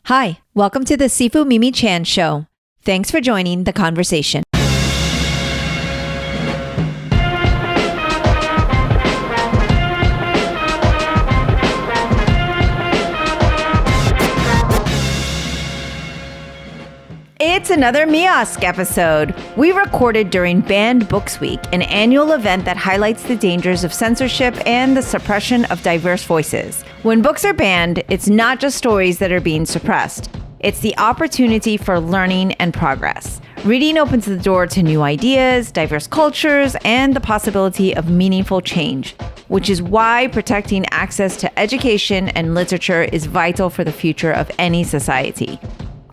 Hi, welcome to the Sifu Mimi Chan Show. Thanks for joining the conversation. It's another MiOsc episode. We recorded during Banned Books Week, an annual event that highlights the dangers of censorship and the suppression of diverse voices. When books are banned, it's not just stories that are being suppressed. It's the opportunity for learning and progress. Reading opens the door to new ideas, diverse cultures, and the possibility of meaningful change, which is why protecting access to education and literature is vital for the future of any society.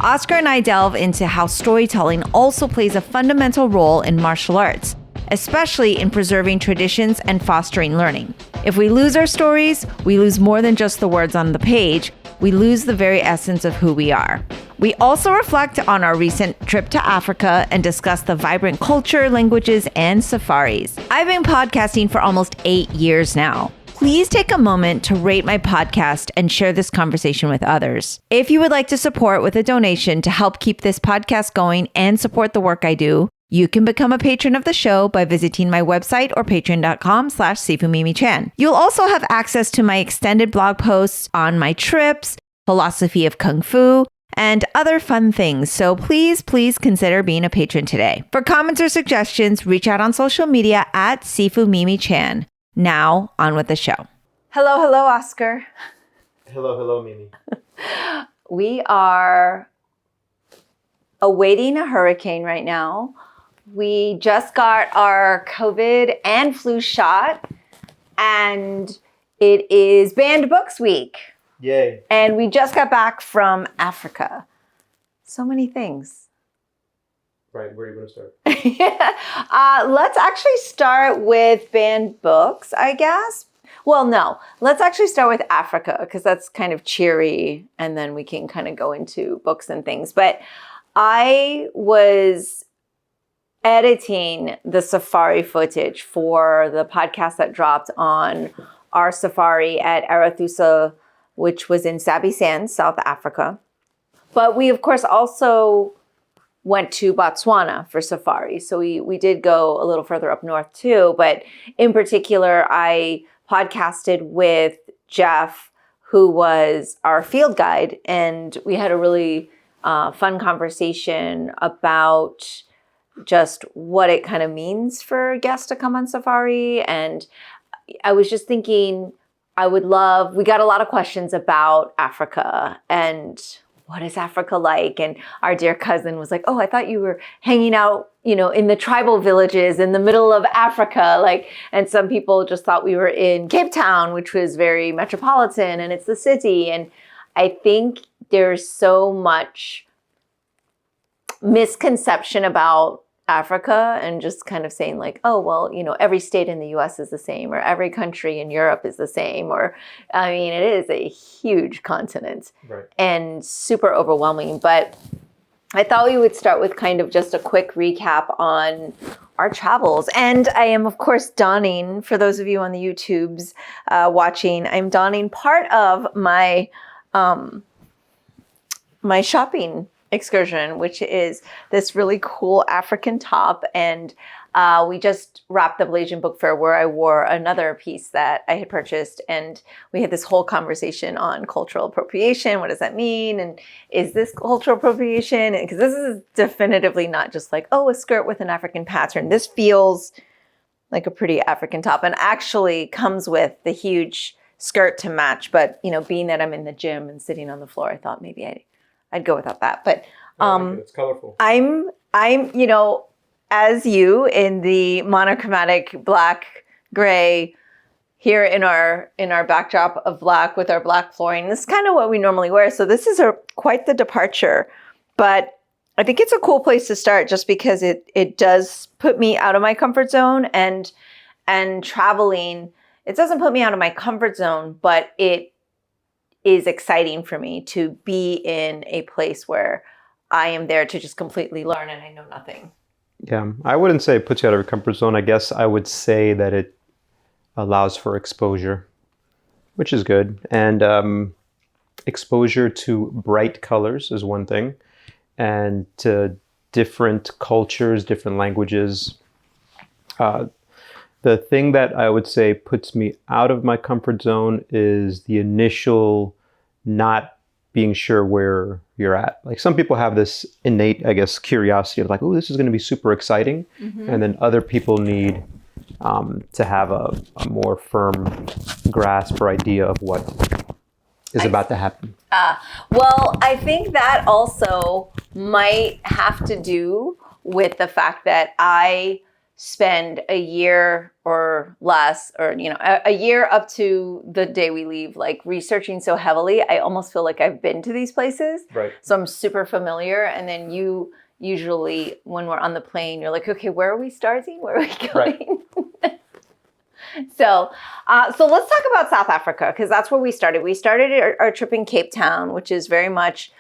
Oscar and I delve into how storytelling also plays a fundamental role in martial arts, especially in preserving traditions and fostering learning. If we lose our stories, we lose more than just the words on the page. We lose the very essence of who we are. We also reflect on our recent trip to Africa and discuss the vibrant culture, languages, and safaris. I've been podcasting for almost 8 years now. Please take a moment to rate my podcast and share this conversation with others. If you would like to support with a donation to help keep this podcast going and support the work I do, you can become a patron of the show by visiting my website or patreon.com/SifuMimiChan. You'll also have access to my extended blog posts on my trips, philosophy of Kung Fu, and other fun things. So please consider being a patron today. For comments or suggestions, reach out on social media at SifuMimiChan. Now, on with the show. Hello, Oscar. Hello, Mimi. We are awaiting a hurricane right now. We just got our COVID and flu shot, and it is Banned Books Week. Yay. And we just got back from Africa. So many things. Right, where are you going to start? Let's actually start with banned books, I guess. Well, no, let's actually start with Africa because that's kind of cheery, and then we can kind of go into books and things. But I was editing the safari footage for the podcast that dropped on our safari at Arathusa, which was in Sabi Sands, South Africa. But we, of course, also went to Botswana for safari. So we did go a little further up north too. But in particular, I podcasted with Jeff, who was our field guide. And we had a really fun conversation about just what it kind of means for guests to come on safari. And I was just thinking, we got a lot of questions about Africa and what is Africa like? And our dear cousin was like, oh, I thought you were hanging out, in the tribal villages in the middle of Africa. And some people just thought we were in Cape Town, which was very metropolitan and it's the city. And I think there's so much misconception about Africa and just kind of saying every state in the US is the same, or every country in Europe is the same, it is a huge continent. Right. And super overwhelming. But I thought we would start with kind of just a quick recap on our travels. And I am, of course, donning, for those of you on the YouTubes watching, I'm donning part of my my shopping excursion, which is this really cool African top. And we just wrapped the Malaysian Book Fair where I wore another piece that I had purchased. And we had this whole conversation on cultural appropriation. What does that mean? And is this cultural appropriation? Because this is definitively not just a skirt with an African pattern. This feels like a pretty African top and actually comes with the huge skirt to match. But, being that I'm in the gym and sitting on the floor, I thought maybe I'd go without that. But it's colorful. I'm as you in the monochromatic black gray here in our backdrop of black with our black flooring. This is kind of what we normally wear. So this is quite the departure, but I think it's a cool place to start just because it does put me out of my comfort zone and traveling. It doesn't put me out of my comfort zone, but it is exciting for me to be in a place where I am there to just completely learn and I know nothing. Yeah, I wouldn't say it puts you out of your comfort zone. I guess I would say that it allows for exposure, which is good. And exposure to bright colors is one thing, and to different cultures, different languages. The thing that I would say puts me out of my comfort zone is the initial not being sure where you're at. Like some people have this innate, I guess, curiosity of like, oh, this is going to be super exciting. And then other people need to have a more firm grasp or idea of what is about to happen. Well, I think that also might have to do with the fact that I spend a year or less, or a year up to the day we leave, like researching so heavily. I almost feel like I've been to these places. Right. So I'm super familiar. And then you usually, when we're on the plane, you're like, okay, where are we starting? Where are we going? Right. So let's talk about South Africa, because that's where we started. We started our trip in Cape Town, which is very much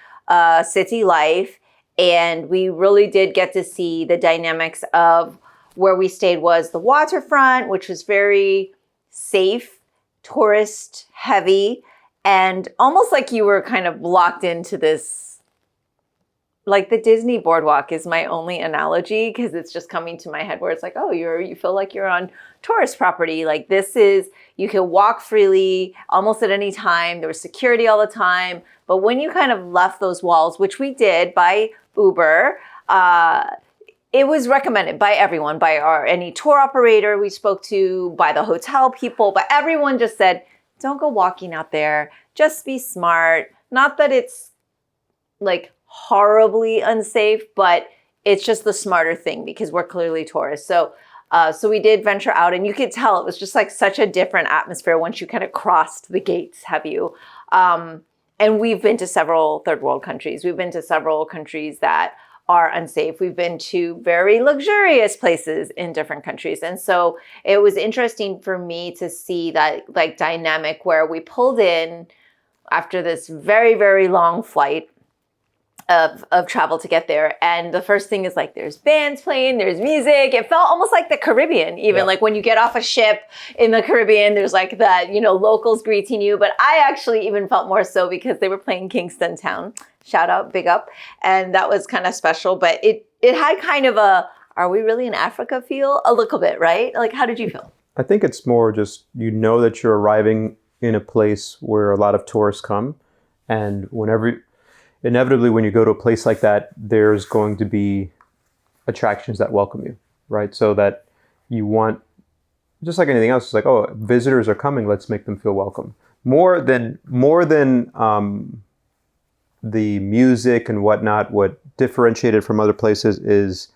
city life. And we really did get to see the dynamics of where we stayed was the waterfront, which was very safe, tourist heavy, and almost like you were kind of locked into this, like the Disney boardwalk is my only analogy, because it's just coming to my head where it's like, oh, you feel like you're on tourist property. Like this is, you can walk freely almost at any time. There was security all the time. But when you kind of left those walls, which we did by Uber, it was recommended by everyone, by any tour operator we spoke to, by the hotel people, but everyone just said, don't go walking out there. Just be smart. Not that it's like horribly unsafe, but it's just the smarter thing because we're clearly tourists. So we did venture out, and you could tell it was just like such a different atmosphere once you kind of crossed the gates, have you? And we've been to several third world countries. We've been to several countries that are unsafe. We've been to very luxurious places in different countries. And so it was interesting for me to see that like dynamic where we pulled in after this very, very long flight of travel to get there. And the first thing is like, there's bands playing, there's music. It felt almost like the Caribbean, even like when you get off a ship in the Caribbean, there's like that, locals greeting you. But I actually even felt more so because they were playing Kingston Town. Shout out, big up. And that was kind of special, but it had kind of a, are we really in Africa feel? A little bit, right? Like, how did you feel? I think it's more just, that you're arriving in a place where a lot of tourists come. And inevitably, when you go to a place like that, there's going to be attractions that welcome you, right? So that you want, just like anything else, it's like, oh, visitors are coming, let's make them feel welcome. More than the music and whatnot, what differentiated from other places is,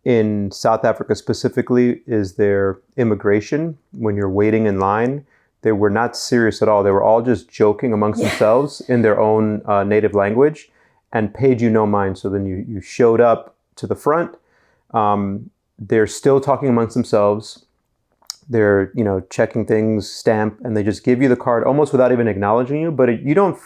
in South Africa specifically, is their immigration. When you're waiting in line, they were not serious at all. They were all just joking amongst themselves in their own native language and paid you no mind. So then you showed up to the front. They're still talking amongst themselves. They're, checking things, stamp, and they just give you the card almost without even acknowledging you. But you don't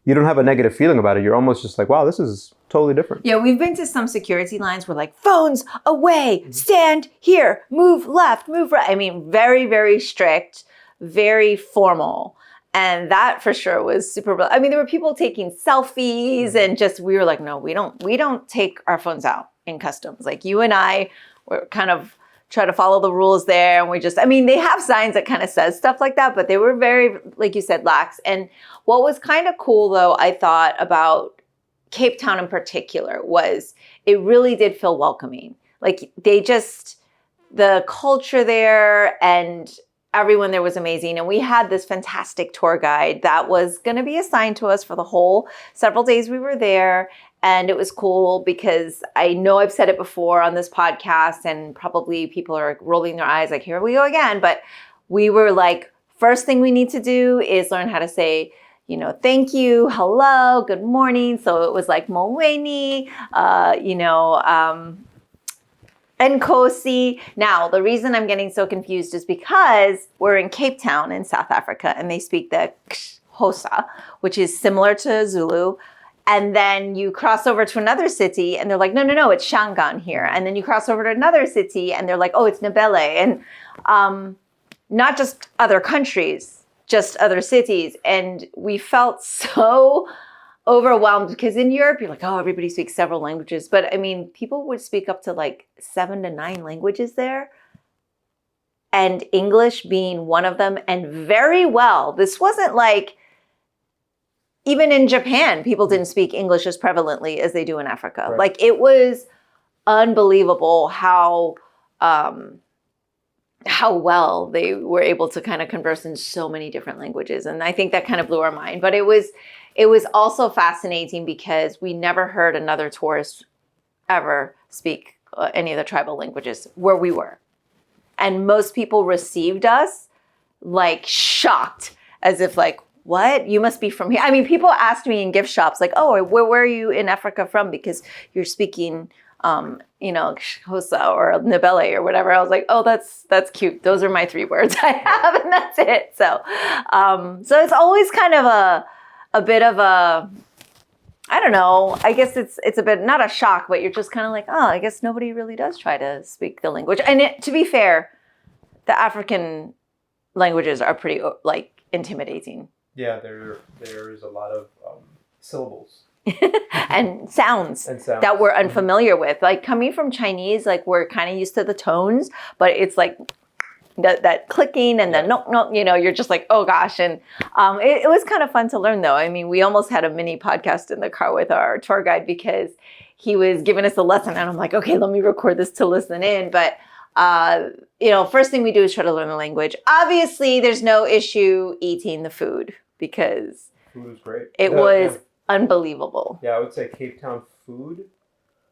have a negative feeling about it. You're almost just like, wow, this is totally different. Yeah, we've been to some security lines where like, phones away, stand here, move left, move right. I mean, very, very strict, very formal. And that for sure was super, I mean, there were people taking selfies and just, we were like, no, we don't take our phones out in customs. Like you and I were kind of try to follow the rules there. And they have signs that kind of says stuff like that, but they were very, like you said, lax. And what was kind of cool though, I thought about Cape Town in particular was it really did feel welcoming. Like the culture there and everyone there was amazing. And we had this fantastic tour guide that was going to be assigned to us for the whole several days we were there. And it was cool because I know I've said it before on this podcast and probably people are rolling their eyes like, here we go again. But we were like, first thing we need to do is learn how to say, thank you, hello, good morning. So it was like Moweni, Nkosi. Now, the reason I'm getting so confused is because we're in Cape Town in South Africa and they speak the Xhosa, which is similar to Zulu. And then you cross over to another city and they're like, no, it's Shangaan here. And then you cross over to another city and they're like, oh, it's Ndebele. And not just other countries, just other cities. And we felt so overwhelmed because in Europe, you're like, oh, everybody speaks several languages. But I mean, people would speak up to like 7 to 9 languages there. And English being one of them, and very well. This wasn't like, even in Japan, people didn't speak English as prevalently as they do in Africa. Right. Like, it was unbelievable how well they were able to kind of converse in so many different languages. And I think that kind of blew our mind. But it was also fascinating because we never heard another tourist ever speak any of the tribal languages where we were. And most people received us like shocked, as if like, what? You must be from here. I mean, people asked me in gift shops, like, oh, where are you in Africa from? Because you're speaking, Xhosa or Ndebele or whatever. I was like, oh, that's cute. Those are my 3 words I have, and that's it. So it's always kind of a bit of a, I don't know, I guess it's a bit, not a shock, but you're just kind of like, oh, I guess nobody really does try to speak the language. And to be fair, the African languages are pretty like intimidating. Yeah, there's a lot of syllables. and sounds that we're unfamiliar with. Like coming from Chinese, like we're kind of used to the tones, but it's like that clicking and the no, you're just like, oh gosh. And it was kind of fun to learn though. I mean, we almost had a mini podcast in the car with our tour guide because he was giving us a lesson and I'm like, okay, let me record this to listen in. But, first thing we do is try to learn the language. Obviously there's no issue eating the food because food was great. It was unbelievable. Yeah, I would say Cape Town food,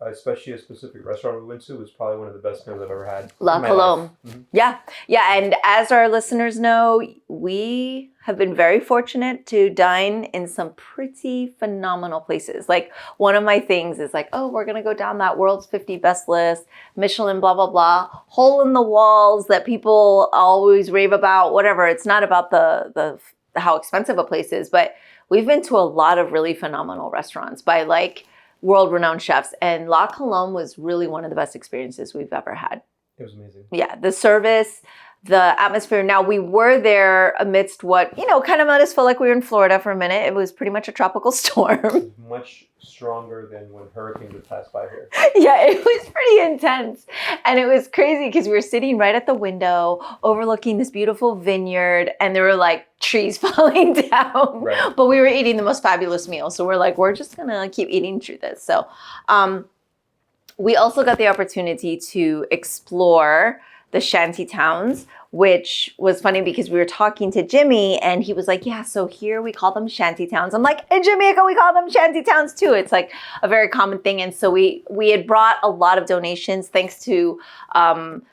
especially a specific restaurant we went to, was probably one of the best meals I've ever had. La Colombe. Mm-hmm. Yeah. And as our listeners know, we have been very fortunate to dine in some pretty phenomenal places. Like one of my things is like, oh, we're going to go down that world's 50 best list, Michelin, blah, blah, blah, hole in the walls that people always rave about, whatever. It's not about the how expensive a place is, but we've been to a lot of really phenomenal restaurants by like world-renowned chefs, and La Colombe was really one of the best experiences we've ever had. It was amazing. Yeah, the service, the atmosphere. Now, we were there amidst what, kind of made us feel like we were in Florida for a minute. It was pretty much a tropical storm. It was much stronger than when hurricanes would pass by here. Yeah, it was pretty intense. And it was crazy because we were sitting right at the window overlooking this beautiful vineyard and there were like trees falling down. Right. But we were eating the most fabulous meal. So we're like, we're just going to keep eating through this. So we also got the opportunity to explore the shanty towns, which was funny because we were talking to Jimmy and he was like, yeah, so here we call them shanty towns. I'm like, in Jamaica, we call them shanty towns too. It's like a very common thing. And so we had brought a lot of donations thanks to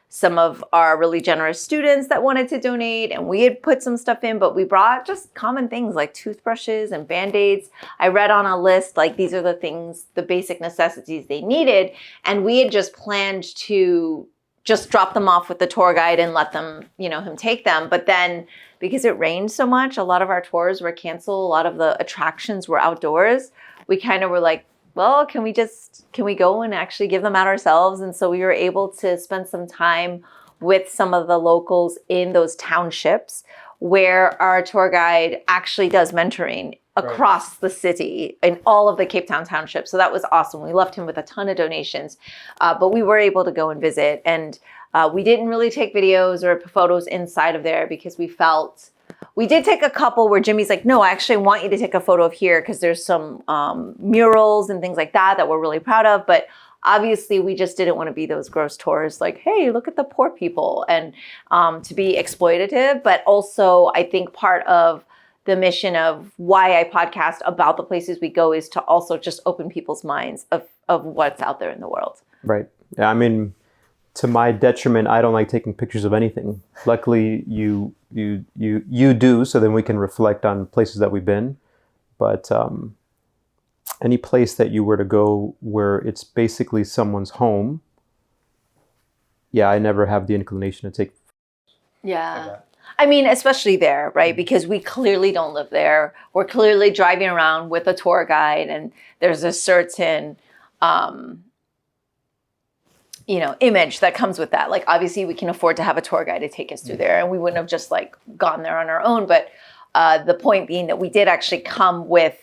some of our really generous students that wanted to donate. And we had put some stuff in, but we brought just common things like toothbrushes and Band-Aids. I read on a list, like these are the things, the basic necessities they needed. And we had just planned to just drop them off with the tour guide and let them, him take them. But then because it rained so much, a lot of our tours were canceled. A lot of the attractions were outdoors. We kind of were like, well, can we go and actually give them out ourselves? And so we were able to spend some time with some of the locals in those townships where our tour guide actually does mentoring across the city in all of the Cape Town townships. So that was awesome. We left him with a ton of donations, but we were able to go and visit. And we didn't really take videos or photos inside of there because we did take a couple where Jimmy's like, no, I actually want you to take a photo of here because there's some murals and things like that we're really proud of. But obviously, we just didn't want to be those gross tourists like, hey, look at the poor people, and to be exploitative. But also, I think part of the mission of why I podcast about the places we go is to also just open people's minds of what's out there in the world. Right. Yeah. I mean, to my detriment, I don't like taking pictures of anything. Luckily, you do, so then we can reflect on places that we've been. But any place that you were to go where it's basically someone's home, yeah, I never have the inclination to take. Yeah. I mean, especially there, right? Because we clearly don't live there. We're clearly driving around with a tour guide, and there's a certain, image that comes with that. Like, obviously we can afford to have a tour guide to take us through there, and we wouldn't have just like gone there on our own. But the point being that we did actually come with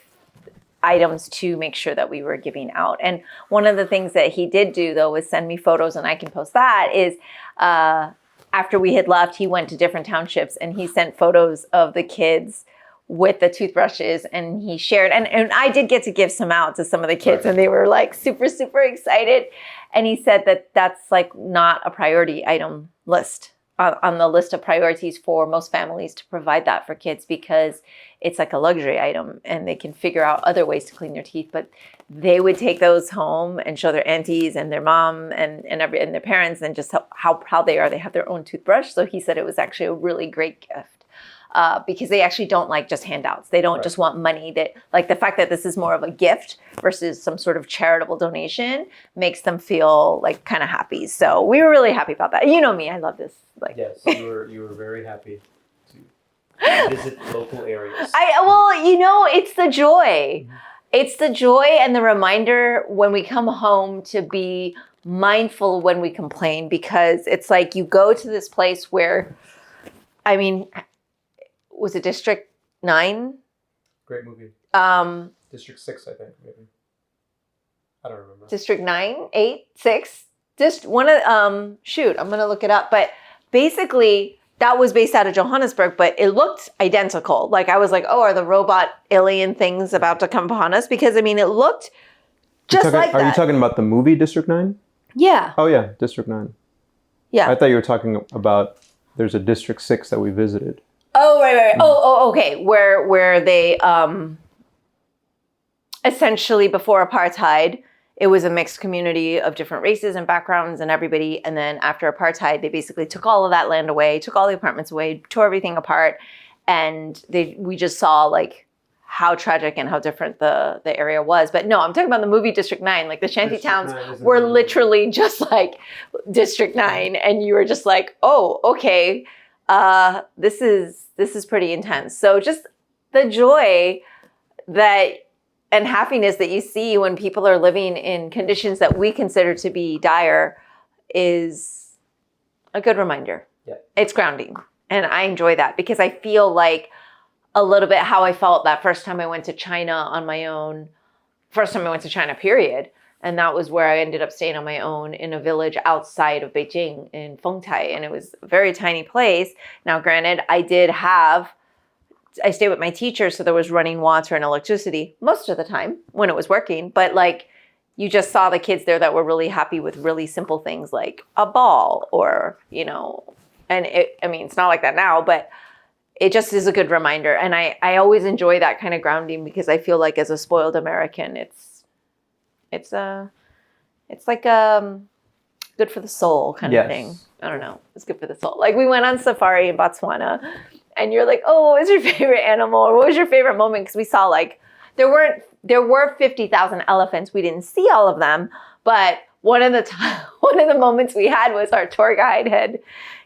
items to make sure that we were giving out. And one of the things that he did do, though, was send me photos, and I can post that, is after we had left, he went to different townships and he sent photos of the kids with the toothbrushes, and he shared, and I did get to give some out to some of the kids, and they were like super, super excited. And he said that that's like not a priority item list on the list of priorities for most families to provide that for kids, because it's like a luxury item and they can figure out other ways to clean their teeth. But they would take those home and show their aunties and their mom and their parents, and just how proud they are. They have their own toothbrush. So he said it was actually a really great gift. Because they actually don't like just handouts. They don't just want money. That, like, the fact that this is more of a gift versus some sort of charitable donation makes them feel like kind of happy. So we were really happy about that. You know me, I love this. Like, yes, you were very happy to visit local areas. It's the joy. Mm-hmm. It's the joy and the reminder when we come home to be mindful when we complain, because it's like you go to this place where, was it District 9? Great movie. District 6, I think, maybe. I don't remember. District 9, 8, 6? Just one of, I'm going to look it up. But basically, that was based out of Johannesburg, but it looked identical. Like, I was like, oh, are the robot alien things about to come upon us? Because, it looked just like that. Are you talking about the movie District 9? Yeah. Oh, yeah, District 9. Yeah. I thought you were talking about, there's a District 6 that we visited. Oh, right. Oh, okay. Where they, essentially before apartheid, it was a mixed community of different races and backgrounds and everybody. And then after apartheid, they basically took all of that land away, took all the apartments away, tore everything apart. And we just saw like how tragic and how different the area was. But no, I'm talking about the movie District 9. Like, the shanty towns were literally just like District 9. And you were just like, oh, okay. This is pretty intense. So just the joy and happiness that you see when people are living in conditions that we consider to be dire is a good reminder. Yeah. It's grounding. And I enjoy that, because I feel like a little bit how I felt that first time I went to China on my own. First time I went to China, period. And that was where I ended up staying on my own in a village outside of Beijing in Fengtai. And it was a very tiny place. Now, granted, I stayed with my teacher, so there was running water and electricity most of the time when it was working. But like, you just saw the kids there that were really happy with really simple things like a ball or, and it's not like that now, but it just is a good reminder. And I always enjoy that kind of grounding, because I feel like as a spoiled American, it's like good for the soul kind of thing. I don't know. It's good for the soul. Like, we went on safari in Botswana, and you're like, oh, what was your favorite animal? Or what was your favorite moment? Because we saw like, there were 50,000 elephants. We didn't see all of them, but one of the moments we had was our tour guide had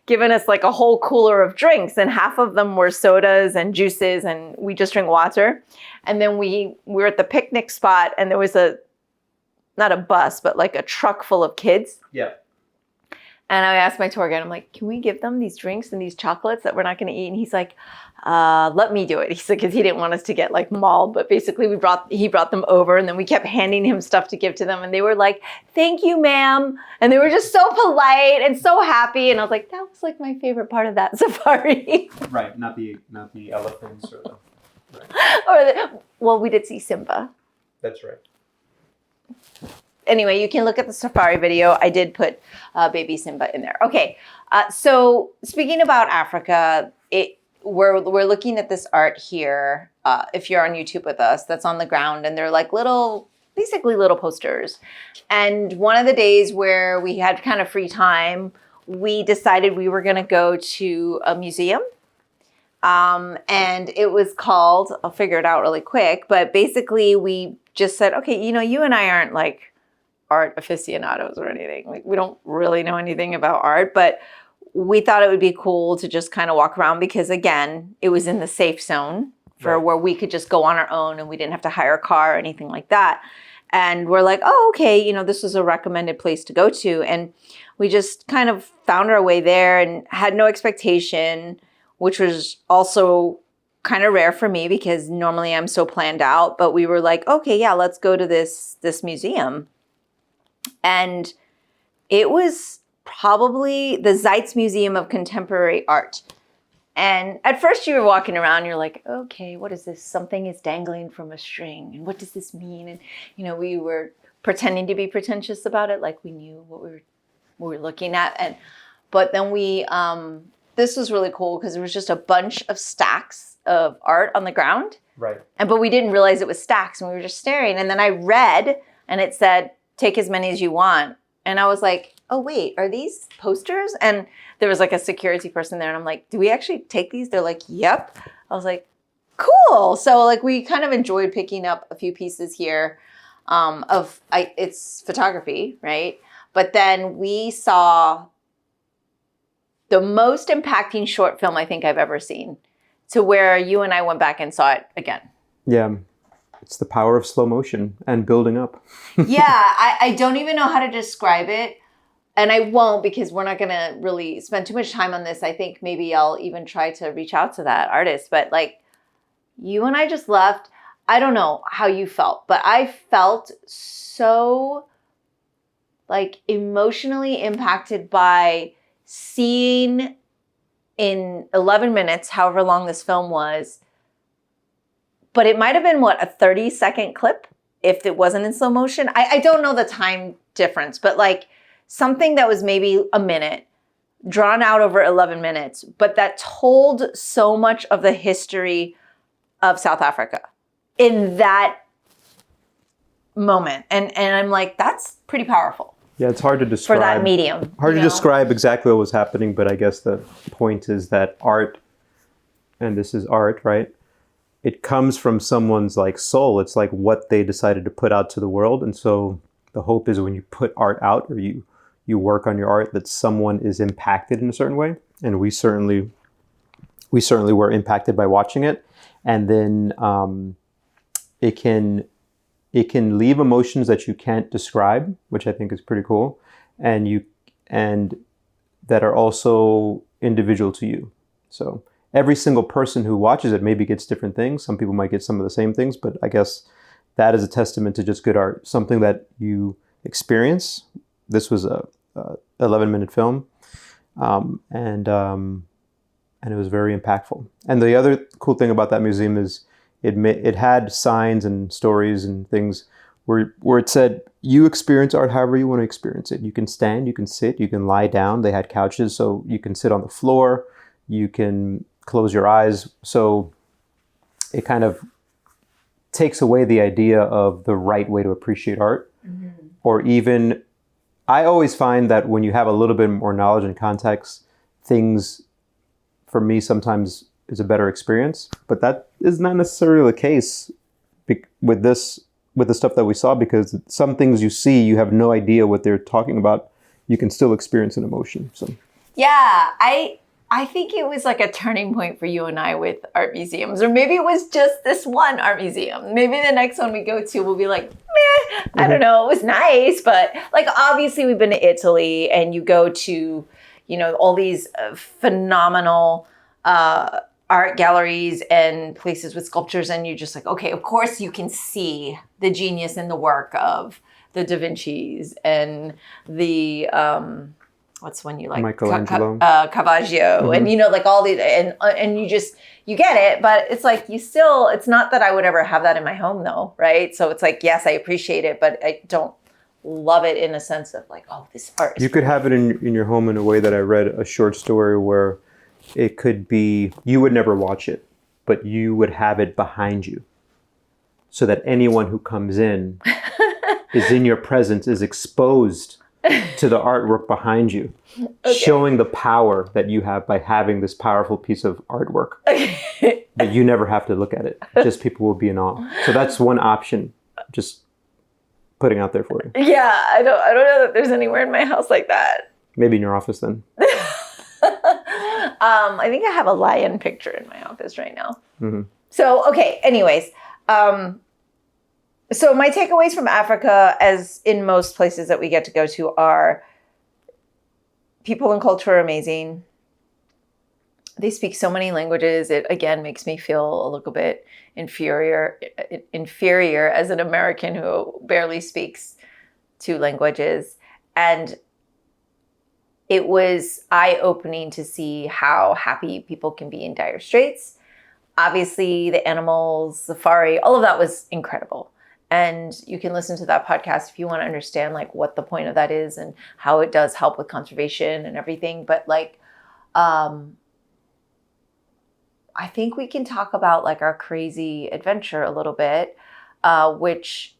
given us like a whole cooler of drinks, and half of them were sodas and juices, and we just drink water. And then we were at the picnic spot, and there was not a bus, but like a truck full of kids. Yeah. And I asked my tour guide, I'm like, can we give them these drinks and these chocolates that we're not going to eat? And he's like, let me do it. He said, because he didn't want us to get like mauled. But basically he brought them over, and then we kept handing him stuff to give to them. And they were like, thank you, ma'am. And they were just so polite and so happy. And I was like, that was like my favorite part of that safari. Right. Not the elephants or well, we did see Simba. That's right. Anyway, you can look at the safari video. I did put baby Simba in there. Okay, so speaking about Africa, we're looking at this art here. If you're on YouTube with us, that's on the ground, and they're like basically little posters. And one of the days where we had kind of free time, we decided we were going to go to a museum. And it was called, I'll figure it out really quick, but basically we just said, okay, you and I aren't like art aficionados or anything. Like, we don't really know anything about art, but we thought it would be cool to just kind of walk around, because again, it was in the safe zone for where we could just go on our own, and we didn't have to hire a car or anything like that. And we're like, oh, okay, this was a recommended place to go to. And we just kind of found our way there and had no expectation, which was also kind of rare for me because normally I'm so planned out. But we were like, okay, yeah, let's go to this museum. And it was probably the Zeitz Museum of Contemporary Art. And at first you were walking around, you're like, okay, what is this? Something is dangling from a string. And what does this mean? And, we were pretending to be pretentious about it. Like we knew what we were looking at. But then this was really cool because there was just a bunch of stacks of art on the ground. Right. But we didn't realize it was stacks and we were just staring. And then I read and it said, take as many as you want. And I was like, oh, wait, are these posters? And there was like a security person there. And I'm like, do we actually take these? They're like, yep. I was like, cool. So like we kind of enjoyed picking up a few pieces here it's photography, right? But then we saw the most impacting short film I think I've ever seen, to where you and I went back and saw it again. Yeah. It's the power of slow motion and building up. Yeah, I don't even know how to describe it. And I won't because we're not going to really spend too much time on this. I think maybe I'll even try to reach out to that artist. But like you and I just left. I don't know how you felt, but I felt so like emotionally impacted by seeing in 11 minutes, however long this film was. But it might have been, a 30-second clip if it wasn't in slow motion. I don't know the time difference, but like something that was maybe a minute, drawn out over 11 minutes, but that told so much of the history of South Africa in that moment. And I'm like, that's pretty powerful. Yeah, it's hard to describe. For that medium. Hard to describe exactly what was happening, but I guess the point is that art, and this is art, right? It comes from someone's like soul. It's like what they decided to put out to the world. And so the hope is when you put art out or you work on your art that someone is impacted in a certain way. And we certainly were impacted by watching it. And then it can leave emotions that you can't describe, which I think is pretty cool. And that are also individual to you. So every single person who watches it maybe gets different things. Some people might get some of the same things, but I guess that is a testament to just good art, something that you experience. This was a 11-minute film, and it was very impactful. And the other cool thing about that museum is it had signs and stories and things where it said, you experience art however you want to experience it. You can stand, you can sit, you can lie down. They had couches, so you can sit on the floor. You can close your eyes. So it kind of takes away the idea of the right way to appreciate art. Mm-hmm. Or even, I always find that when you have a little bit more knowledge and context, things, for me, sometimes is a better experience. But that is not necessarily the case with the stuff that we saw, because some things you see, you have no idea what they're talking about. You can still experience an emotion. So yeah, I think it was like a turning point for you and I with art museums, or maybe it was just this one art museum. Maybe the next one we go to will be like, meh, I don't know, it was nice. But like, obviously we've been to Italy and you go to, all these phenomenal art galleries and places with sculptures. And you're just like, okay, of course you can see the genius in the work of the Da Vinci's and the, what's one you like? Michelangelo. Caravaggio. Mm-hmm. And, like all these, and you get it, but it's like, it's not that I would ever have that in my home though, right? So it's like, yes, I appreciate it, but I don't love it in a sense of like, oh, this art is You could have it in your home in a way that I read a short story where it could be, you would never watch it, but you would have it behind you so that anyone who comes in is in your presence, is exposed to the artwork behind you, okay, showing the power that you have by having this powerful piece of artwork. Okay. But you never have to look at it. Just people will be in awe. So that's one option, just putting out there for you. Yeah, I don't know that there's anywhere in my house like that. Maybe in your office then. I think I have a lion picture in my office right now. Mm-hmm. So, okay, anyways. So my takeaways from Africa, as in most places that we get to go to, are people and culture are amazing. They speak so many languages. It again makes me feel a little bit inferior as an American who barely speaks 2 languages. And it was eye-opening to see how happy people can be in dire straits. Obviously, the animals, safari, all of that was incredible. And you can listen to that podcast if you want to understand like what the point of that is and how it does help with conservation and everything. But like, I think we can talk about like our crazy adventure a little bit, which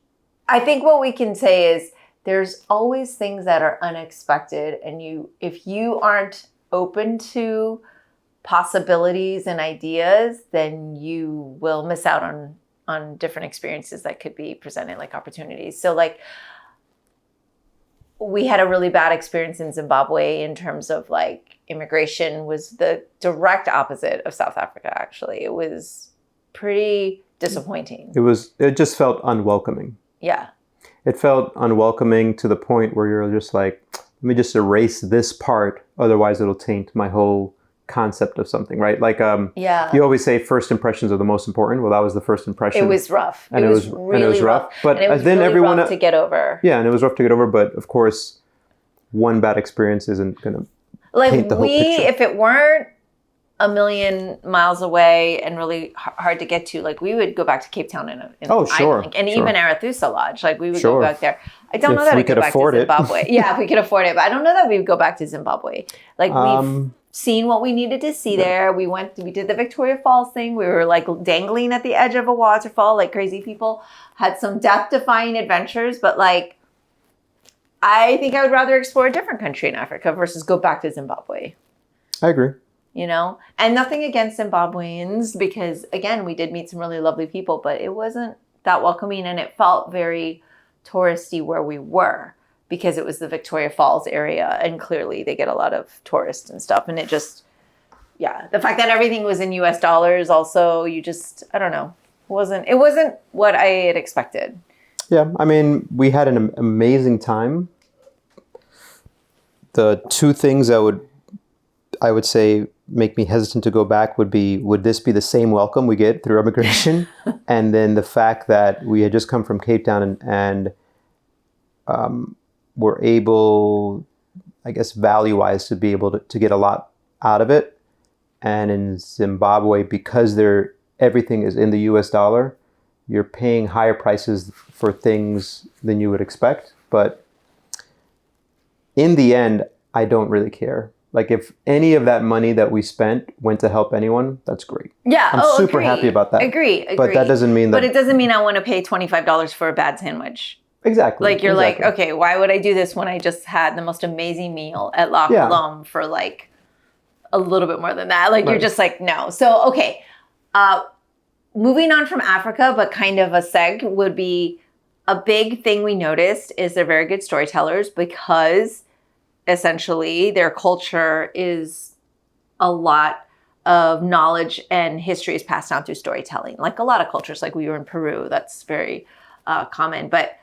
I think what we can say is there's always things that are unexpected. And if you aren't open to possibilities and ideas, then you will miss out on different experiences that could be presented like opportunities. So like we had a really bad experience in Zimbabwe in terms of like immigration was the direct opposite of South Africa, actually. It was pretty disappointing. It just felt unwelcoming. Yeah. It felt unwelcoming to the point where you're just like, let me just erase this part, otherwise it'll taint my whole concept of something, right? Like, you always say first impressions are the most important. Well, that was the first impression. It was rough. And it was really rough. But and it was then really everyone rough to get over. Yeah, and it was rough to get over. But of course, one bad experience isn't going to paint the whole picture. If it weren't a million miles away and really hard to get to, like we would go back to Cape Town in island, and even Arethusa Lodge, like we would go back there. I don't know that I'd go back to Zimbabwe. Yeah, if we could afford it, but I don't know that we would go back to Zimbabwe. Like we've seen what we needed to see there. We did the Victoria Falls thing. We were like dangling at the edge of a waterfall like crazy people. Had some death-defying adventures, but like I think I would rather explore a different country in Africa versus go back to Zimbabwe. I agree. You know, and nothing against Zimbabweans because again, we did meet some really lovely people, but it wasn't that welcoming and it felt very touristy where we were because it was the Victoria Falls area and clearly they get a lot of tourists and stuff. And it just, the fact that everything was in US dollars also, I don't know, it wasn't what I had expected. Yeah, I mean, we had an amazing time. The 2 things I would say make me hesitant to go back would this be the same welcome we get through immigration? And then the fact that we had just come from Cape Town and were able, I guess, value-wise, to be able to get a lot out of it. And in Zimbabwe, because everything is in the US dollar, you're paying higher prices for things than you would expect. But in the end, I don't really care. Like if any of that money that we spent went to help anyone, that's great. Yeah, I'm super happy about that. Agree. But that doesn't mean that. But it doesn't mean I want to pay $25 for a bad sandwich. Exactly. Like you're like, okay, why would I do this when I just had the most amazing meal at La Colombe for like a little bit more than that? Like you're just like, no. So, okay. Moving on from Africa, but kind of a seg would be a big thing we noticed is they're very good storytellers because essentially their culture is a lot of knowledge and history is passed down through storytelling. Like a lot of cultures, like we were in Peru, that's very common. But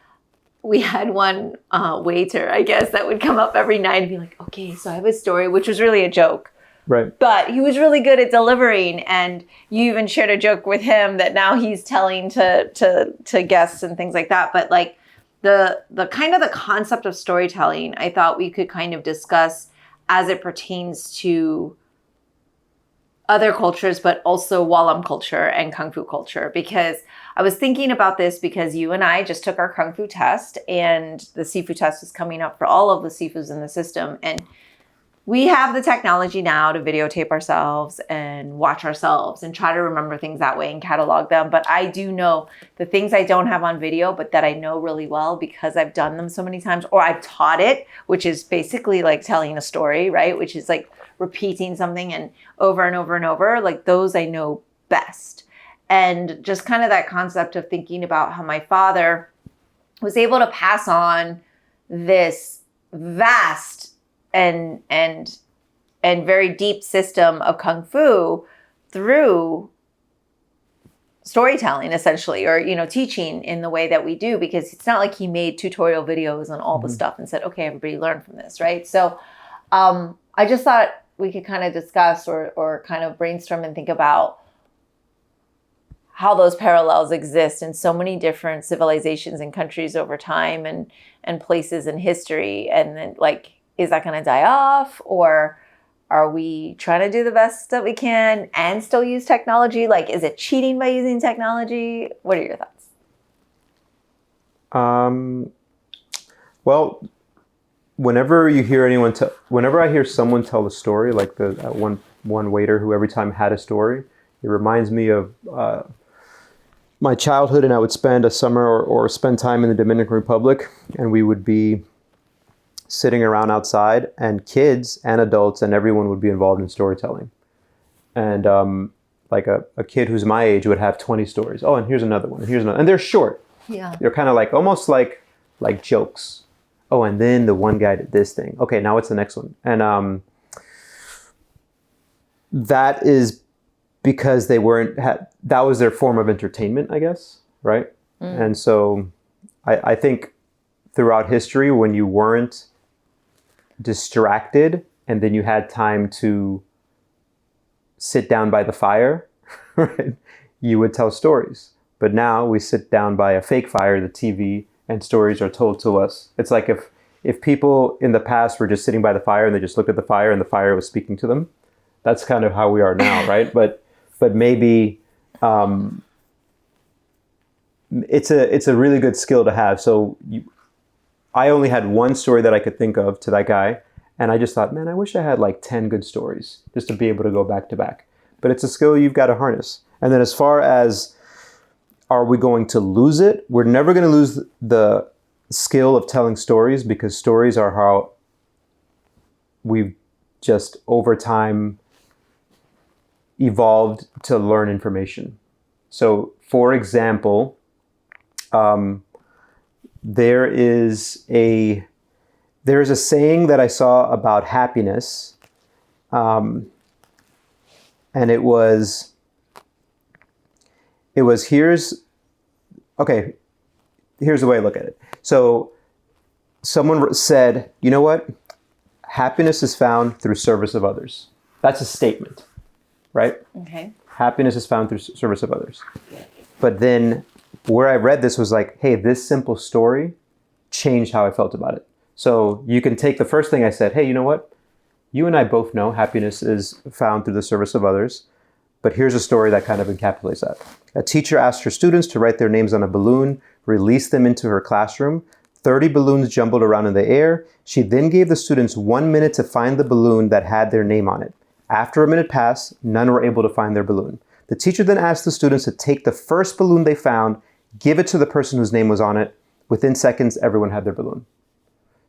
we had one waiter, I guess, that would come up every night and be like, okay, so I have a story, which was really a joke. Right. But he was really good at delivering. And you even shared a joke with him that now he's telling to guests and things like that. But like the kind of the concept of storytelling, I thought we could kind of discuss as it pertains to other cultures, but also Walam culture and Kung Fu culture. Because I was thinking about this because you and I just took our Kung Fu test and the Sifu test is coming up for all of the Sifus in the system. And we have the technology now to videotape ourselves and watch ourselves and try to remember things that way and catalog them. But I do know the things I don't have on video, but that I know really well because I've done them so many times or I've taught it, which is basically like telling a story, right? Which is like repeating something and over and over and over. Like those I know best. And just kind of that concept of thinking about how my father was able to pass on this vast and very deep system of Kung Fu through storytelling essentially, or, teaching in the way that we do, because it's not like he made tutorial videos on all the stuff and said, okay, everybody learn from this. Right. So I just thought we could kind of discuss or kind of brainstorm and think about how those parallels exist in so many different civilizations and countries over time and places in history. And then, like, is that going to die off, or are we trying to do the best that we can and still use technology? Like, is it cheating by using technology? What are your thoughts? Well, whenever I hear someone tell a story, like that one waiter who every time had a story, it reminds me of my childhood, and I would spend a summer or spend time in the Dominican Republic, and we would be sitting around outside, and kids and adults and everyone would be involved in storytelling. And like a kid who's my age would have 20 stories. Oh, and here's another one, and here's another. And they're short. Yeah. They're kind of like, almost like jokes. Oh, and then the one guy did this thing. Okay, now what's the next one? And that is because that was their form of entertainment, I guess, right? And so I think throughout history, when you weren't distracted and then you had time to sit down by the fire, right, you would tell stories. But now we sit down by a fake fire, the TV, and stories are told to us. It's like if people in the past were just sitting by the fire and they just looked at the fire and the fire was speaking to them. That's kind of how we are now, right? But maybe it's a really good skill to have. So I only had one story that I could think of to that guy, and I just thought, man, I wish I had like 10 good stories just to be able to go back to back. But it's a skill you've got to harness. And then as far as, are we going to lose it? We're never going to lose the skill of telling stories, because stories are how we've just over time evolved to learn information. So, for example, there is a saying that I saw about happiness, and it was here's the way I look at it. So someone said, you know what? Happiness is found through service of others. That's a statement, right? Okay. Happiness is found through service of others. But then where I read this was like, hey, this simple story changed how I felt about it. So you can take the first thing I said, hey, you know what? You and I both know happiness is found through the service of others. But here's a story that kind of encapsulates that. A teacher asked her students to write their names on a balloon, released them into her classroom. 30 balloons jumbled around in the air. She then gave the students 1 minute to find the balloon that had their name on it. After a minute passed, none were able to find their balloon. The teacher then asked the students to take the first balloon they found, give it to the person whose name was on it. Within seconds, everyone had their balloon.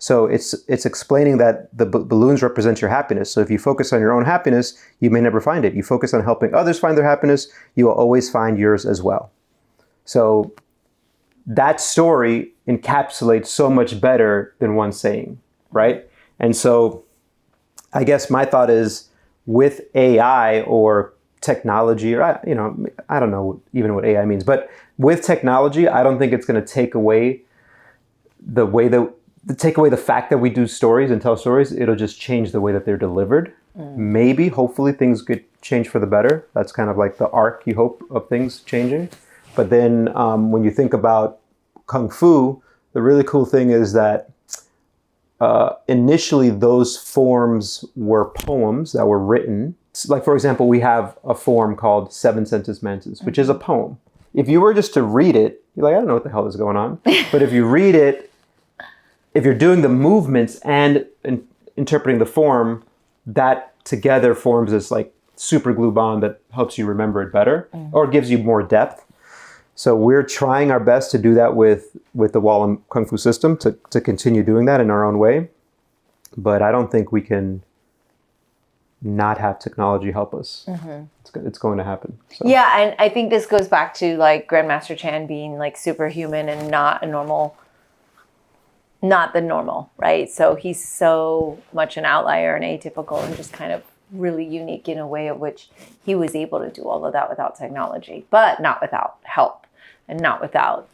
So it's explaining that the balloons represent your happiness. So if you focus on your own happiness, you may never find it. You focus on helping others find their happiness, you will always find yours as well. So that story encapsulates so much better than one saying, right? And so I guess my thought is, with AI or technology, or I don't know even what AI means, but with technology, I don't think it's going to take away the fact that we do stories and tell stories. It'll just change the way that they're delivered. Maybe, hopefully, things could change for the better. That's kind of like the arc you hope of things changing. But then when you think about Kung Fu, the really cool thing is that initially those forms were poems that were written. Like, for example, we have a form called Seven Senses Mantis, which is a poem. If you were just to read it, you're like, I don't know what the hell is going on. But if you read it, if you're doing the movements and interpreting the form, that together forms this like super glue bond that helps you remember it better or gives you more depth. So we're trying our best to do that with the Wall Kung Fu system, to continue doing that in our own way. But I don't think we can not have technology help us. It's going to happen. So. Yeah, and I think this goes back to like Grandmaster Chan being like superhuman and not the normal, right? So he's so much an outlier and atypical and just kind of really unique in a way of which he was able to do all of that without technology, but not without help and not without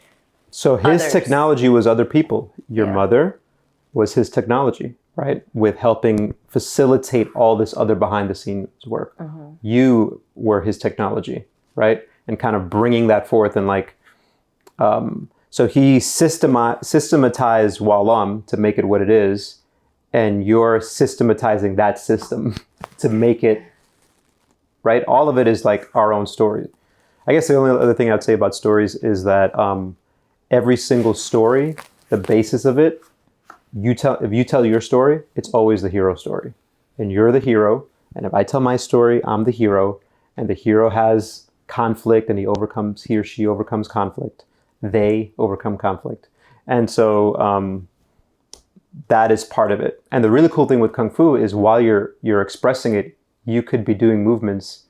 So his others. technology was other people. Your mother was his technology, right? With helping facilitate all this other behind the scenes work. You were his technology, right? And kind of bringing that forth and like, so he systematized Walam to make it what it is. And you're systematizing that system to make it, right? All of it is like our own story. I guess the only other thing I'd say about stories is that every single story, the basis of it, if you tell your story, it's always the hero story. And you're the hero. And if I tell my story, I'm the hero. And the hero has conflict and he or she overcomes conflict. They overcome conflict. And so that is part of it. And the really cool thing with Kung Fu is while you're expressing it, you could be doing movements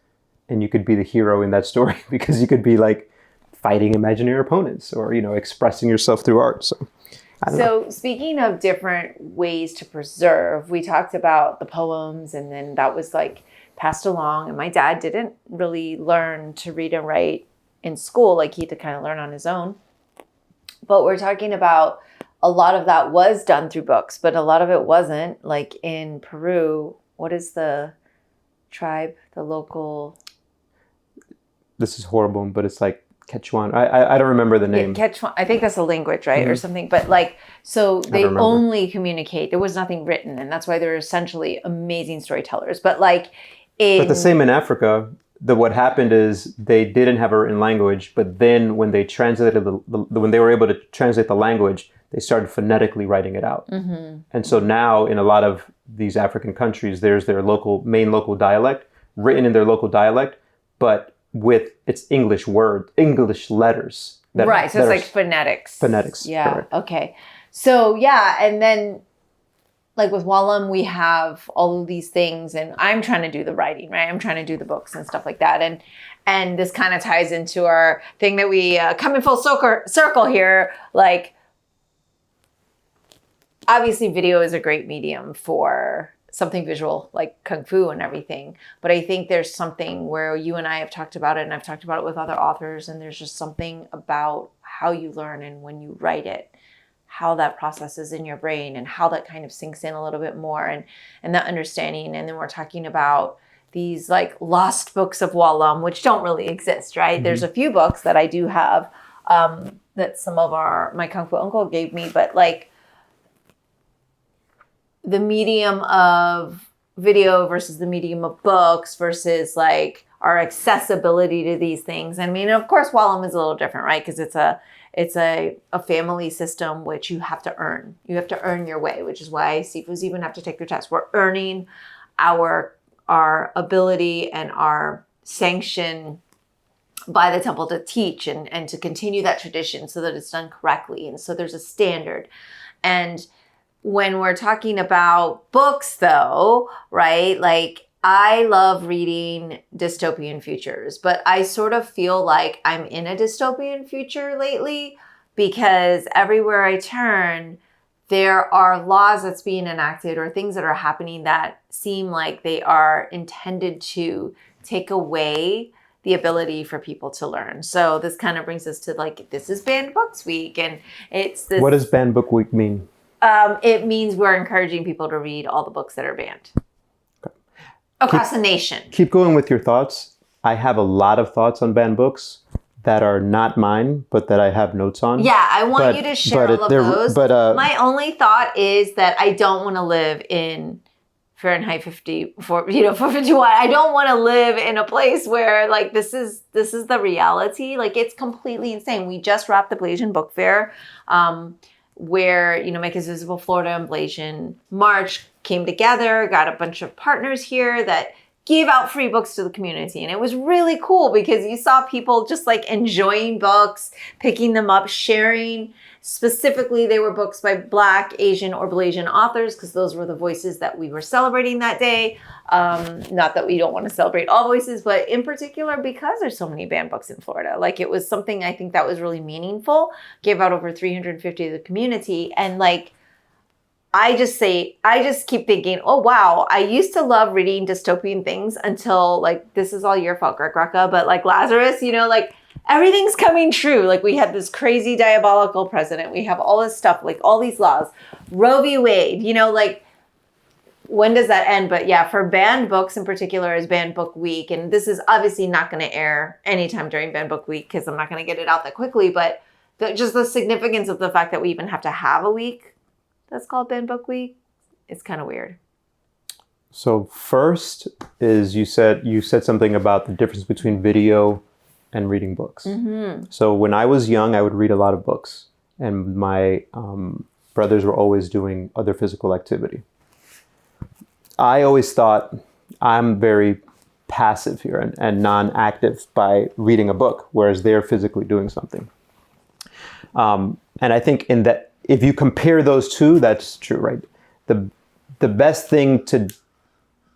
and you could be the hero in that story because you could be like fighting imaginary opponents or, expressing yourself through art. So speaking of different ways to preserve, we talked about the poems and then that was like passed along. And my dad didn't really learn to read and write in school. Like he had to kind of learn on his own. But we're talking about a lot of that was done through books, but a lot of it wasn't. Like in Peru, what is the tribe, the local? This is horrible, but it's like Quechuan. I don't remember the name. Yeah, Quechuan. I think that's a language, right? Mm-hmm. Or something. But like, so they only communicate. There was nothing written. And that's why they're essentially amazing storytellers. But like But the same in Africa. What happened is they didn't have a written language, but then when they translated when they were able to translate the language, they started phonetically writing it out. Mm-hmm. And so now in a lot of these African countries, there's their main local dialect written in their local dialect, but with its English letters. Right. So it's like phonetics. Phonetics. Yeah. Correct. Okay. So yeah. And then like with Walam, we have all of these things and I'm trying to do the writing, right? I'm trying to do the books and stuff like that. And this kind of ties into our thing that we come in full circle here. Like, obviously video is a great medium for something visual like Kung Fu and everything. But I think there's something where you and I have talked about it and I've talked about it with other authors. And there's just something about how you learn and when you write it, how that processes in your brain and how that kind of sinks in a little bit more and that understanding. And then we're talking about these like lost books of Walam, which don't really exist, right? Mm-hmm. There's a few books that I do have that some of my Kung Fu uncle gave me, but like the medium of video versus the medium of books versus like our accessibility to these things. I mean, of course, Walam is a little different, right? Because it's a family system which you have to earn. You have to earn your way, which is why Sifus even have to take their tests. We're earning our ability and our sanction by the temple to teach and to continue that tradition so that it's done correctly. And so there's a standard. And when we're talking about books though, right? Like I love reading dystopian futures, but I sort of feel like I'm in a dystopian future lately because everywhere I turn, there are laws that's being enacted or things that are happening that seem like they are intended to take away the ability for people to learn. So this kind of brings us to like, this is Banned Books Week. And it's this. What does Banned Book Week mean? It means we're encouraging people to read all the books that are banned. Okay. Across the nation. Keep going with your thoughts. I have a lot of thoughts on banned books that are not mine, but that I have notes on. Yeah, I want you to share all of those. My only thought is that I don't want to live in Fahrenheit 451. I don't want to live in a place where like this is the reality. Like it's completely insane. We just wrapped the Blasian Book Fair. Where, Make Us Visible Florida and Blasian March came together, got a bunch of partners here that gave out free books to the community. And it was really cool because you saw people just like enjoying books, picking them up, sharing. Specifically, they were books by Black, Asian, or Blasian authors because those were the voices that we were celebrating that day. Not that we don't want to celebrate all voices, but in particular because there's so many banned books in Florida. Like it was something I think that was really meaningful. Gave out over 350 to the community. And like, I just keep thinking, oh, wow, I used to love reading dystopian things until like, this is all your fault, Greg Rucka, but like Lazarus, like everything's coming true. Like we have this crazy diabolical president. We have all this stuff, like all these laws, Roe v. Wade, like when does that end? But yeah, for banned books in particular is Banned Book Week. And this is obviously not going to air anytime during Banned Book Week because I'm not going to get it out that quickly. But just the significance of the fact that we even have to have a week that's called Banned Book Week, it's kind of weird. So first is you said something about the difference between video and reading books. Mm-hmm. So when I was young, I would read a lot of books, and my brothers were always doing other physical activity. I always thought I'm very passive here and non-active by reading a book, whereas they're physically doing something. And I think if you compare those two, that's true, right? The best thing to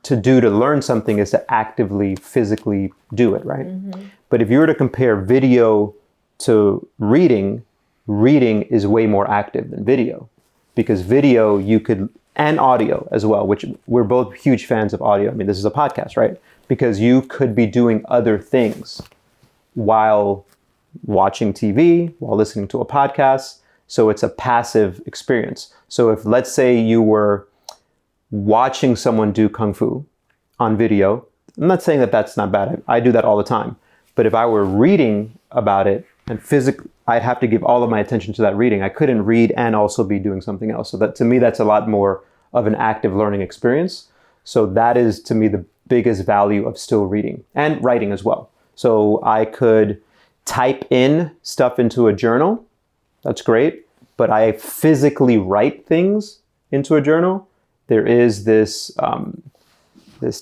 do to learn something is to actively, physically do it, right? Mm-hmm. But if you were to compare video to reading is way more active than video, because video and audio as well, which we're both huge fans of audio. I mean, this is a podcast, right? Because you could be doing other things while watching TV, while listening to a podcast. So it's a passive experience. So if, let's say, you were watching someone do Kung Fu on video, I'm not saying that that's not bad. I do that all the time. But if I were reading about it and physically, I'd have to give all of my attention to that reading. I couldn't read and also be doing something else. So that, to me, that's a lot more of an active learning experience. So that is, to me, the biggest value of still reading and writing as well. So I could type in stuff into a journal. That's great. But I physically write things into a journal. There is this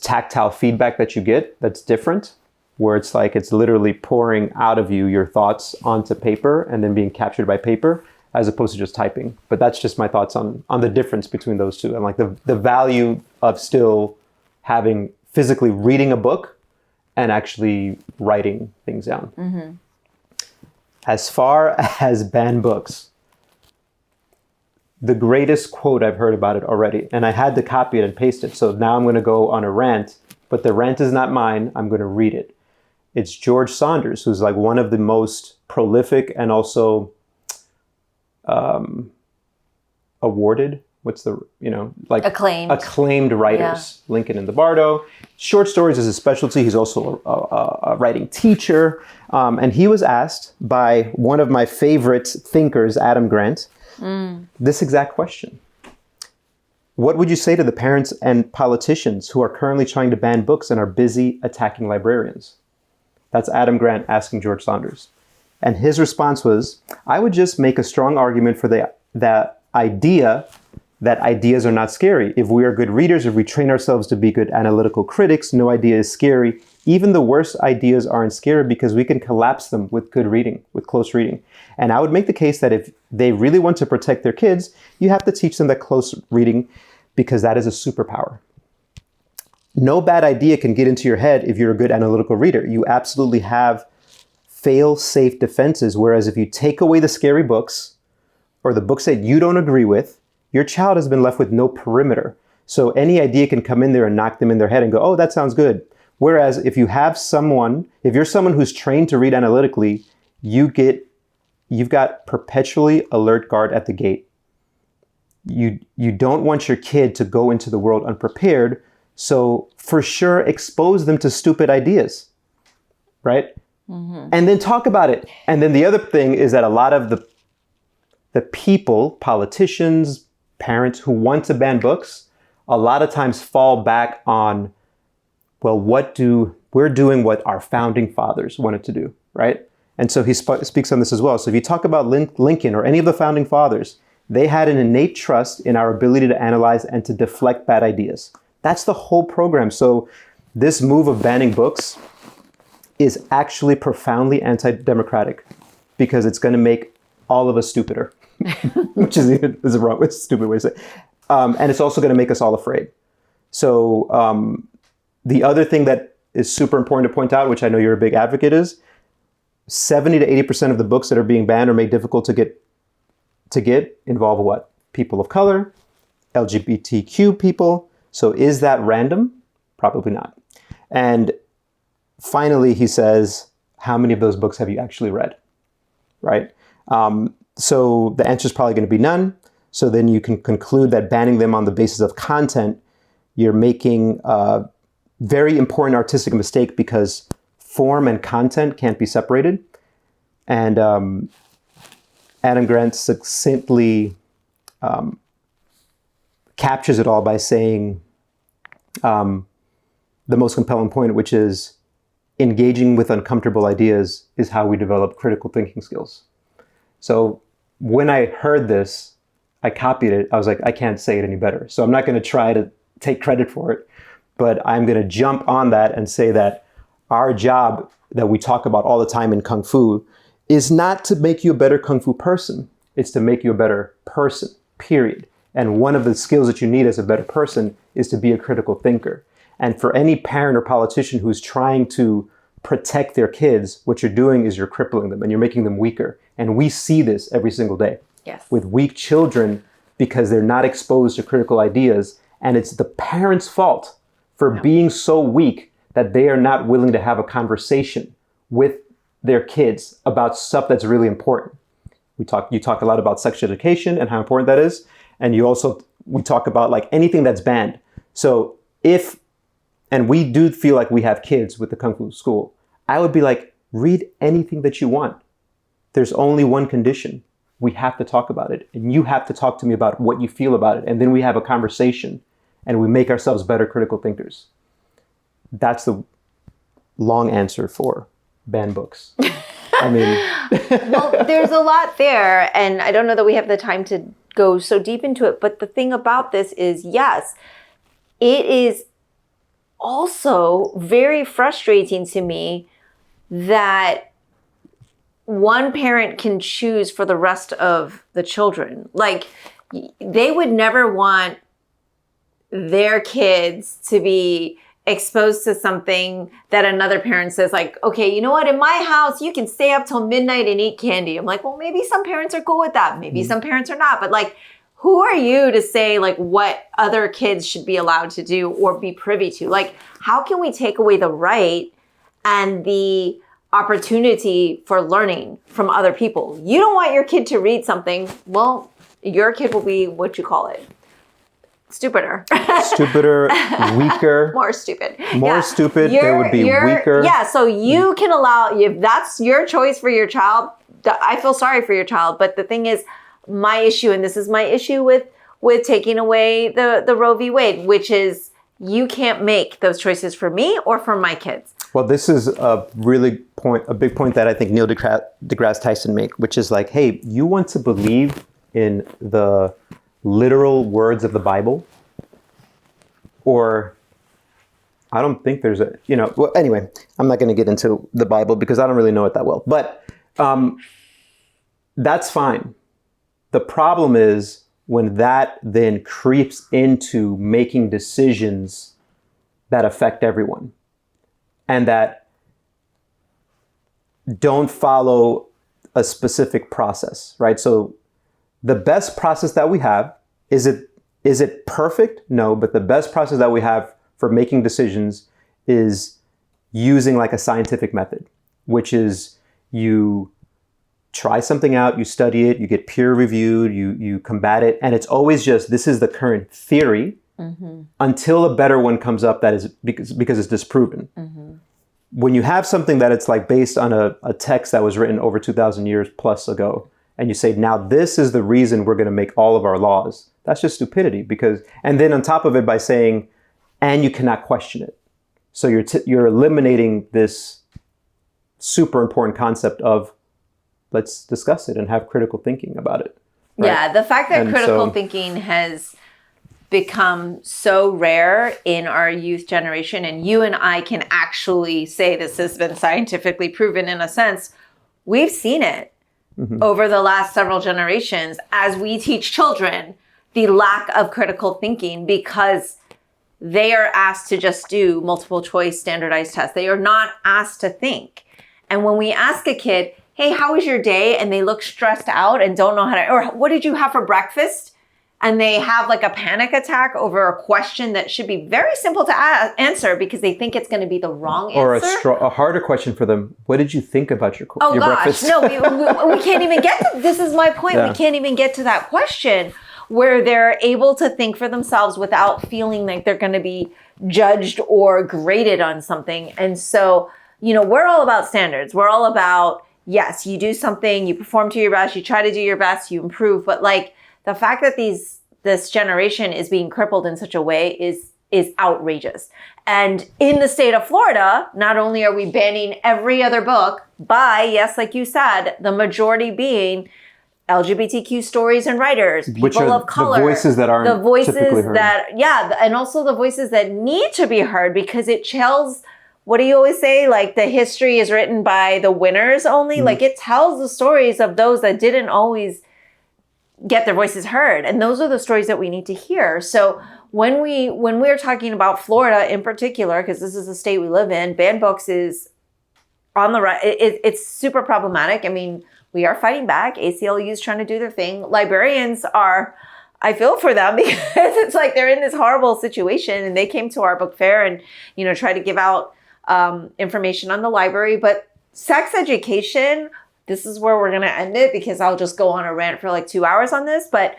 tactile feedback that you get that's different, where it's like it's literally pouring out of you your thoughts onto paper and then being captured by paper, as opposed to just typing. But that's just my thoughts on the difference between those two, and like the value of still having physically reading a book and actually writing things down. Mm-hmm. As far as banned books, the greatest quote I've heard about it already, and I had to copy it and paste it, so now I'm going to go on a rant, but the rant is not mine. I'm going to read it. It's George Saunders, who's like one of the most prolific and also awarded, acclaimed writers. Yeah. Lincoln and the Bardo. Short stories is his specialty. He's also a writing teacher. And he was asked by one of my favorite thinkers, Adam Grant, this exact question. What would you say to the parents and politicians who are currently trying to ban books and are busy attacking librarians? That's Adam Grant asking George Saunders. And his response was, I would just make a strong argument for that idea that ideas are not scary. If we are good readers, if we train ourselves to be good analytical critics, no idea is scary. Even the worst ideas aren't scary because we can collapse them with good reading, with close reading. And I would make the case that if they really want to protect their kids, you have to teach them that close reading, because that is a superpower. No bad idea can get into your head if you're a good analytical reader. You absolutely have fail-safe defenses, whereas if you take away the scary books or the books that you don't agree with, your child has been left with no perimeter. So any idea can come in there and knock them in their head and go, oh, that sounds good. Whereas if you're someone who's trained to read analytically, you've got perpetually alert guard at the gate. You don't want your kid to go into the world unprepared. So for sure, expose them to stupid ideas, right? Mm-hmm. And then talk about it. And then the other thing is that a lot of the people, politicians, parents who want to ban books, a lot of times fall back on, well, we're doing what our founding fathers wanted to do, right? And so he speaks on this as well. So if you talk about Lincoln or any of the founding fathers, they had an innate trust in our ability to analyze and to deflect bad ideas. That's the whole program. So this move of banning books is actually profoundly anti-democratic, because it's going to make all of us stupider, which is a stupid way to say it. And it's also going to make us all afraid. So the other thing that is super important to point out, which I know you're a big advocate, is 70 to 80% of the books that are being banned or made difficult to get involve what? People of color, LGBTQ people. So is that random? Probably not. And finally, he says, how many of those books have you actually read? Right? So the answer is probably going to be none. So then you can conclude that banning them on the basis of content, you're making a very important artistic mistake because form and content can't be separated. And Adam Grant succinctly captures it all by saying the most compelling point, which is engaging with uncomfortable ideas is how we develop critical thinking skills. So when I heard this, I copied it. I was like, I can't say it any better. So I'm not going to try to take credit for it, but I'm going to jump on that and say that our job that we talk about all the time in Kung Fu is not to make you a better Kung Fu person. It's to make you a better person, period. And one of the skills that you need as a better person is to be a critical thinker. And for any parent or politician who's trying to protect their kids, what you're doing is you're crippling them and you're making them weaker. And we see this every single day. Yes. With weak children because they're not exposed to critical ideas. And it's the parents' fault for being so weak that they are not willing to have a conversation with their kids about stuff that's really important. You talk a lot about sex education and how important that is. And we talk about like anything that's banned. So and we do feel like we have kids with the Kung Fu school, I would be like, read anything that you want. There's only one condition. We have to talk about it. And you have to talk to me about what you feel about it. And then we have a conversation and we make ourselves better critical thinkers. That's the long answer for ban books. I mean, well, there's a lot there. And I don't know that we have the time to go so deep into it. But the thing about this is, yes, it is also very frustrating to me that one parent can choose for the rest of the children. Like, they would never want their kids to be exposed to something that another parent says, like, okay, you know what? In my house, you can stay up till midnight and eat candy. I'm like, well, maybe some parents are cool with that. Maybe some parents are not. But like, who are you to say like what other kids should be allowed to do or be privy to? Like, how can we take away the right and the opportunity for learning from other people? You don't want your kid to read something. Well, your kid will be what you call it. Stupider, weaker. More stupid. Stupid. They would be weaker. Yeah, so you can allow, if that's your choice for your child, I feel sorry for your child. But the thing is, my issue, and this is my issue with taking away the Roe v. Wade, which is you can't make those choices for me or for my kids. Well, this is a big point that I think Neil deGrasse Tyson make, which is like, hey, you want to believe in the literal words of the Bible? Or I don't think there's well, anyway, I'm not going to get into the Bible because I don't really know it that well, but that's fine. The problem is when that then creeps into making decisions that affect everyone and that don't follow a specific process, right? So the best process that we have, is it perfect? No, but the best process that we have for making decisions is using like a scientific method, which is you try something out, you study it, you get peer reviewed, you combat it. And it's always just, this is the current theory until a better one comes up that is because it's disproven. When you have something that it's like based on a text that was written over 2,000 years plus ago, and you say, now this is the reason we're going to make all of our laws. That's just stupidity and then on top of it by saying, and you cannot question it. So you're eliminating this super important concept of let's discuss it and have critical thinking about it. Right? Yeah, the fact that critical thinking has become so rare in our youth generation, and you and I can actually say this has been scientifically proven in a sense, we've seen it over the last several generations as we teach children the lack of critical thinking because they are asked to just do multiple choice standardized tests. They are not asked to think. And when we ask a kid, hey, how was your day? And they look stressed out and don't know how to, or what did you have for breakfast? and they have like a panic attack over a question that should be very simple to answer because they think it's going to be the wrong answer. Or a harder question for them. What did you think about your breakfast? No, we can't even get to, this is my point. Yeah. We can't even get to that question where they're able to think for themselves without feeling like they're going to be judged or graded on something. And so, we're all about standards. We're all about, yes, you do something, you perform to your best, you try to do your best, you improve. But like, the fact that this generation is being crippled in such a way is outrageous. And in the state of Florida, not only are we banning every other book by, yes, like you said, the majority being LGBTQ stories and writers, people of color, the voices that aren't typically heard. And also the voices that need to be heard because it tells. What do you always say? Like the history is written by the winners only. Like it tells the stories of those that didn't always get their voices heard. And those are the stories that we need to hear. So when we're talking about Florida in particular, because this is the state we live in, banned books is on the right. It's super problematic. I mean, we are fighting back. ACLU is trying to do their thing. Librarians are, I feel for them because it's like they're in this horrible situation and they came to our book fair and, try to give out information on the library. But sex education, this is where we're going to end it because I'll just go on a rant for like 2 hours on this. But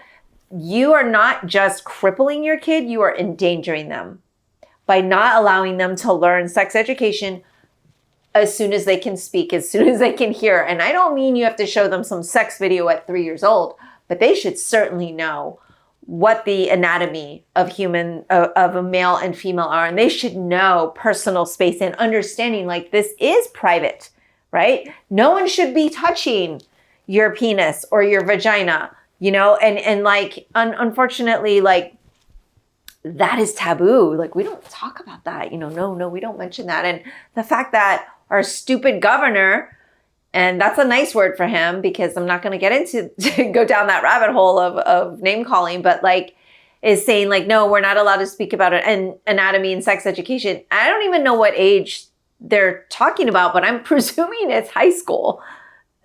you are not just crippling your kid, you are endangering them by not allowing them to learn sex education as soon as they can speak, as soon as they can hear. And I don't mean you have to show them some sex video at 3 years old, but they should certainly know what the anatomy of a male and female are. And they should know personal space and understanding like this is private. Right? No one should be touching your penis or your vagina, and like, unfortunately, like that is taboo. Like we don't talk about that, no, we don't mention that. And the fact that our stupid governor, and that's a nice word for him because I'm not going to get into to go down that rabbit hole of name calling, but like is saying like, no, we're not allowed to speak about it and anatomy and sex education. I don't even know what age they're talking about, but I'm presuming it's high school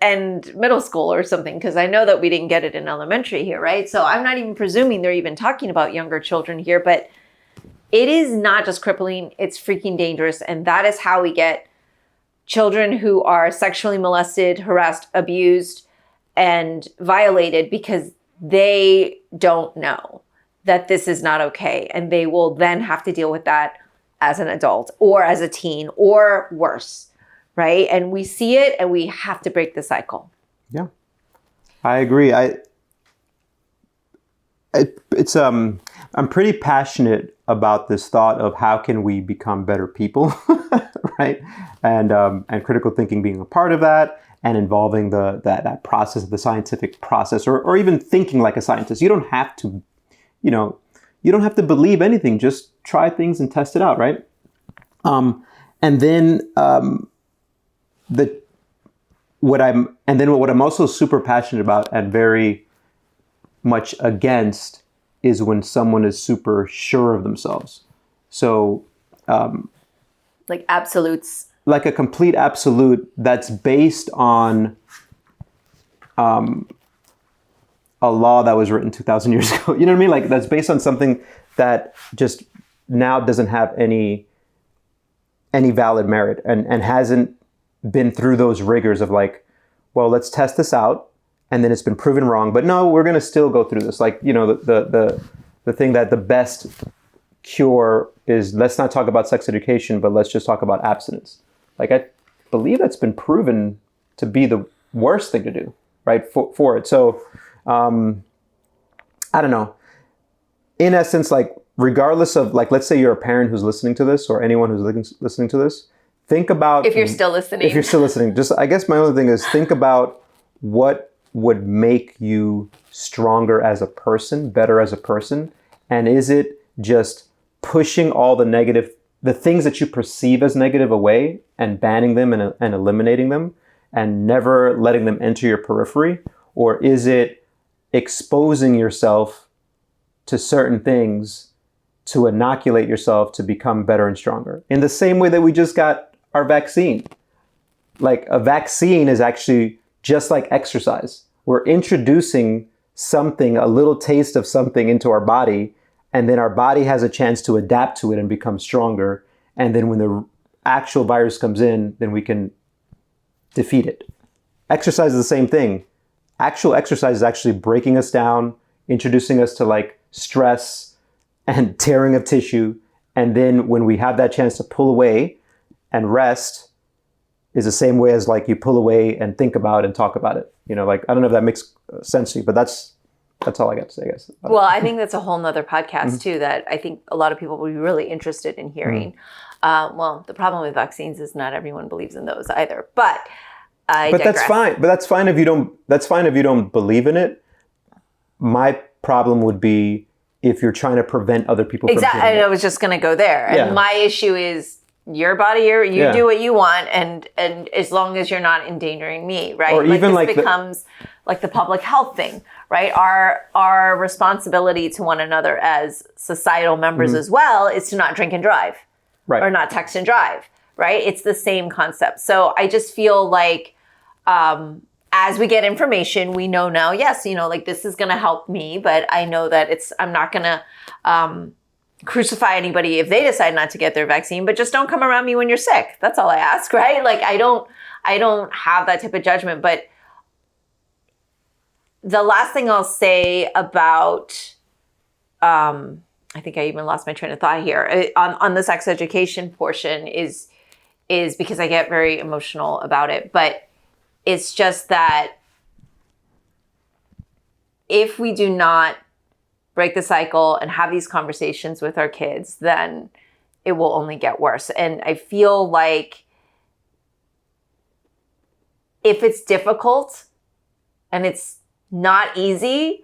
and middle school or something, because I know that we didn't get it in elementary here, right? So I'm not even presuming they're even talking about younger children here, but it is not just crippling, it's freaking dangerous. And that is how we get children who are sexually molested, harassed, abused, and violated because they don't know that this is not okay. And they will then have to deal with that as an adult or as a teen or worse, right? And we see it and we have to break the cycle. Yeah, I agree. I'm pretty passionate about this thought of how can we become better people, right? And critical thinking being a part of that and involving that process, the scientific process, or even thinking like a scientist. You don't have to, you don't have to believe anything. Just try things and test it out, right? And then what I'm also super passionate about and very much against is when someone is super sure of themselves. So, like absolutes, like a complete absolute that's based on a law that was written 2,000 years ago. You know what I mean? Like that's based on something that just now doesn't have any valid merit and hasn't been through those rigors of like, well, let's test this out. And then it's been proven wrong, but no, we're going to still go through this. Like, the thing that the best cure is, let's not talk about sex education, but let's just talk about abstinence. Like, I believe that's been proven to be the worst thing to do, right, for it. So, I don't know. In essence, like, regardless of, like, let's say you're a parent who's listening to this or anyone who's listening to this, think about... If you're still listening. Just, I guess my only thing is think about what would make you stronger as a person, better as a person, and is it just pushing all the things that you perceive as negative away and banning them and eliminating them and never letting them enter your periphery? Or is it exposing yourself to certain things to inoculate yourself to become better and stronger? In the same way that we just got our vaccine. Like, a vaccine is actually just like exercise. We're introducing something, a little taste of something into our body, and then our body has a chance to adapt to it and become stronger. And then when the actual virus comes in, then we can defeat it. Exercise is the same thing. Actual exercise is actually breaking us down, introducing us to like stress and tearing of tissue. And then when we have that chance to pull away and rest, is the same way as like you pull away and think about and talk about it. You know, like, I don't know if that makes sense to you, but that's all I got to say, I guess. Well, I think that's a whole nother podcast too, that I think a lot of people will be really interested in hearing. Well, the problem with vaccines is not everyone believes in those either, but I digress. That's fine. But that's fine if you don't believe in it. My problem would be if you're trying to prevent other people from doing it. I was just going to go there. Yeah. And my issue is your body, you do what you want, and as long as you're not endangering me, right? Or even like becomes like the public health thing, right? Our responsibility to one another as societal members as well is to not drink and drive, right, or not text and drive, right? It's the same concept. So I just feel like as we get information, we know now, yes, you know, like this is going to help me, but I know that I'm not going to crucify anybody if they decide not to get their vaccine, but just don't come around me when you're sick. That's all I ask, right? Like I don't have that type of judgment. But the last thing I'll say about, I think I even lost my train of thought here on the sex education portion is because I get very emotional about it. But it's just that if we do not break the cycle and have these conversations with our kids, then it will only get worse. And I feel like if it's difficult and it's not easy,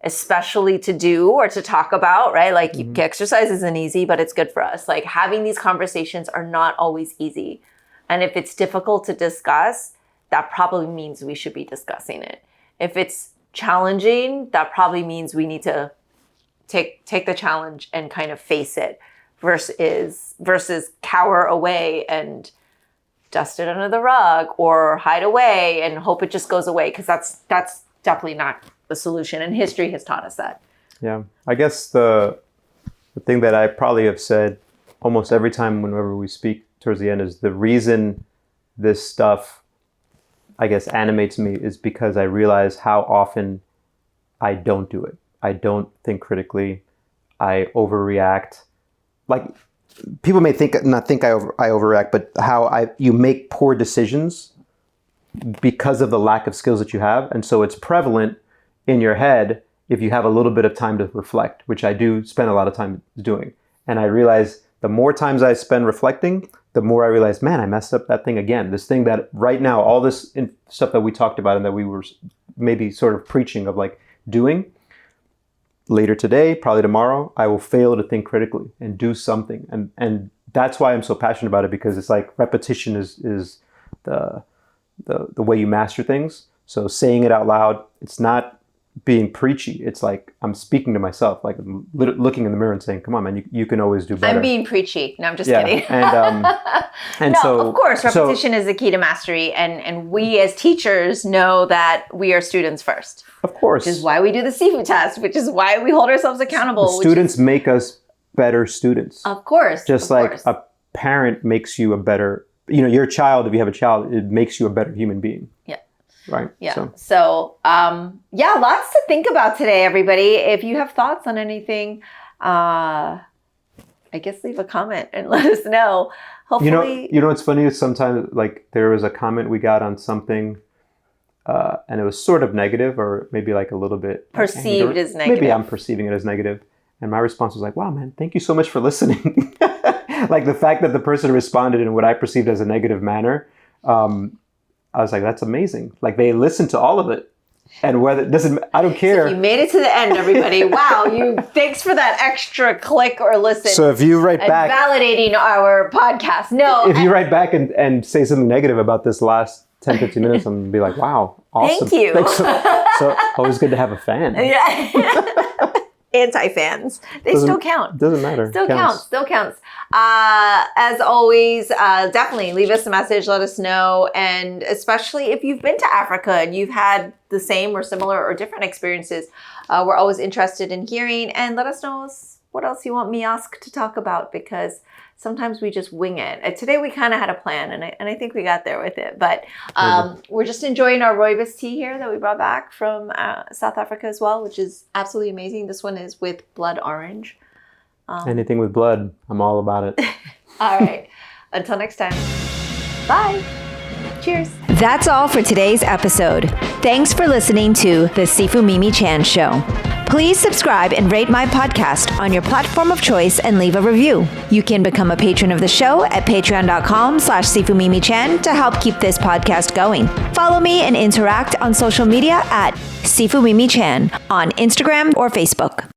especially to do or to talk about, right? Like exercise isn't easy, but it's good for us. Like having these conversations are not always easy. And if it's difficult to discuss, that probably means we should be discussing it. If it's challenging, that probably means we need to take the challenge and kind of face it versus cower away and dust it under the rug or hide away and hope it just goes away, because that's definitely not the solution, and history has taught us that. Yeah, I guess the thing that I probably have said almost every time whenever we speak towards the end is the reason this stuff, I guess, animates me is because I realize how often I don't do it. I don't think critically. I overreact. Like, people may not think I overreact, but how you make poor decisions because of the lack of skills that you have. And so it's prevalent in your head if you have a little bit of time to reflect, which I do spend a lot of time doing. And I realize the more times I spend reflecting, the more I realize, man, I messed up that thing again. This thing that right now, all this stuff that we talked about and that we were maybe sort of preaching of like doing, later today, probably tomorrow, I will fail to think critically and do something. And that's why I'm so passionate about it, because it's like repetition is the way you master things. So saying it out loud, it's not being preachy. It's like I'm speaking to myself, like I'm looking in the mirror and saying, come on, man, you can always do better. I'm being preachy. No, I'm just kidding. And no, so, of course, repetition is the key to mastery. And we as teachers know that we are students first. Of course. Which is why we do the CFU test, which is why we hold ourselves accountable. The students make us better students. Of course. Just like a parent makes you a better, your child, if you have a child, it makes you a better human being. Yeah. Right. Yeah. So lots to think about today, everybody. If you have thoughts on anything, I guess leave a comment and let us know. Hopefully, what's funny is sometimes like there was a comment we got on something, and it was sort of negative, or maybe like a little bit perceived as negative. Maybe I'm perceiving it as negative, and my response was like, "Wow, man, thank you so much for listening." Like the fact that the person responded in what I perceived as a negative manner. I was like, that's amazing. Like they listened to all of it, and whether it doesn't, I don't care. So you made it to the end, everybody. Wow, thanks for that extra click or listen. So if you write back, validating our podcast. No, if you write back and say something negative about this last 10, 15 minutes, I'm gonna be like, wow, awesome. Thank you. So always good to have a fan. Yeah. anti-fans. They still count. Doesn't matter. Still counts. As always, definitely leave us a message. Let us know. And especially if you've been to Africa and you've had the same or similar or different experiences, we're always interested in hearing. And let us know what else you want MiOsc to talk about, because sometimes we just wing it. Today we kind of had a plan, and I think we got there with it. But we're just enjoying our rooibos tea here that we brought back from South Africa as well, which is absolutely amazing. This one is with blood orange. Anything with blood, I'm all about it. All right. Until next time. Bye. Cheers. That's all for today's episode. Thanks for listening to The Sifu Mimi Chan Show. Please subscribe and rate my podcast on your platform of choice and leave a review. You can become a patron of the show at patreon.com/SifuMimiChan to help keep this podcast going. Follow me and interact on social media at Sifu Mimi Chan on Instagram or Facebook.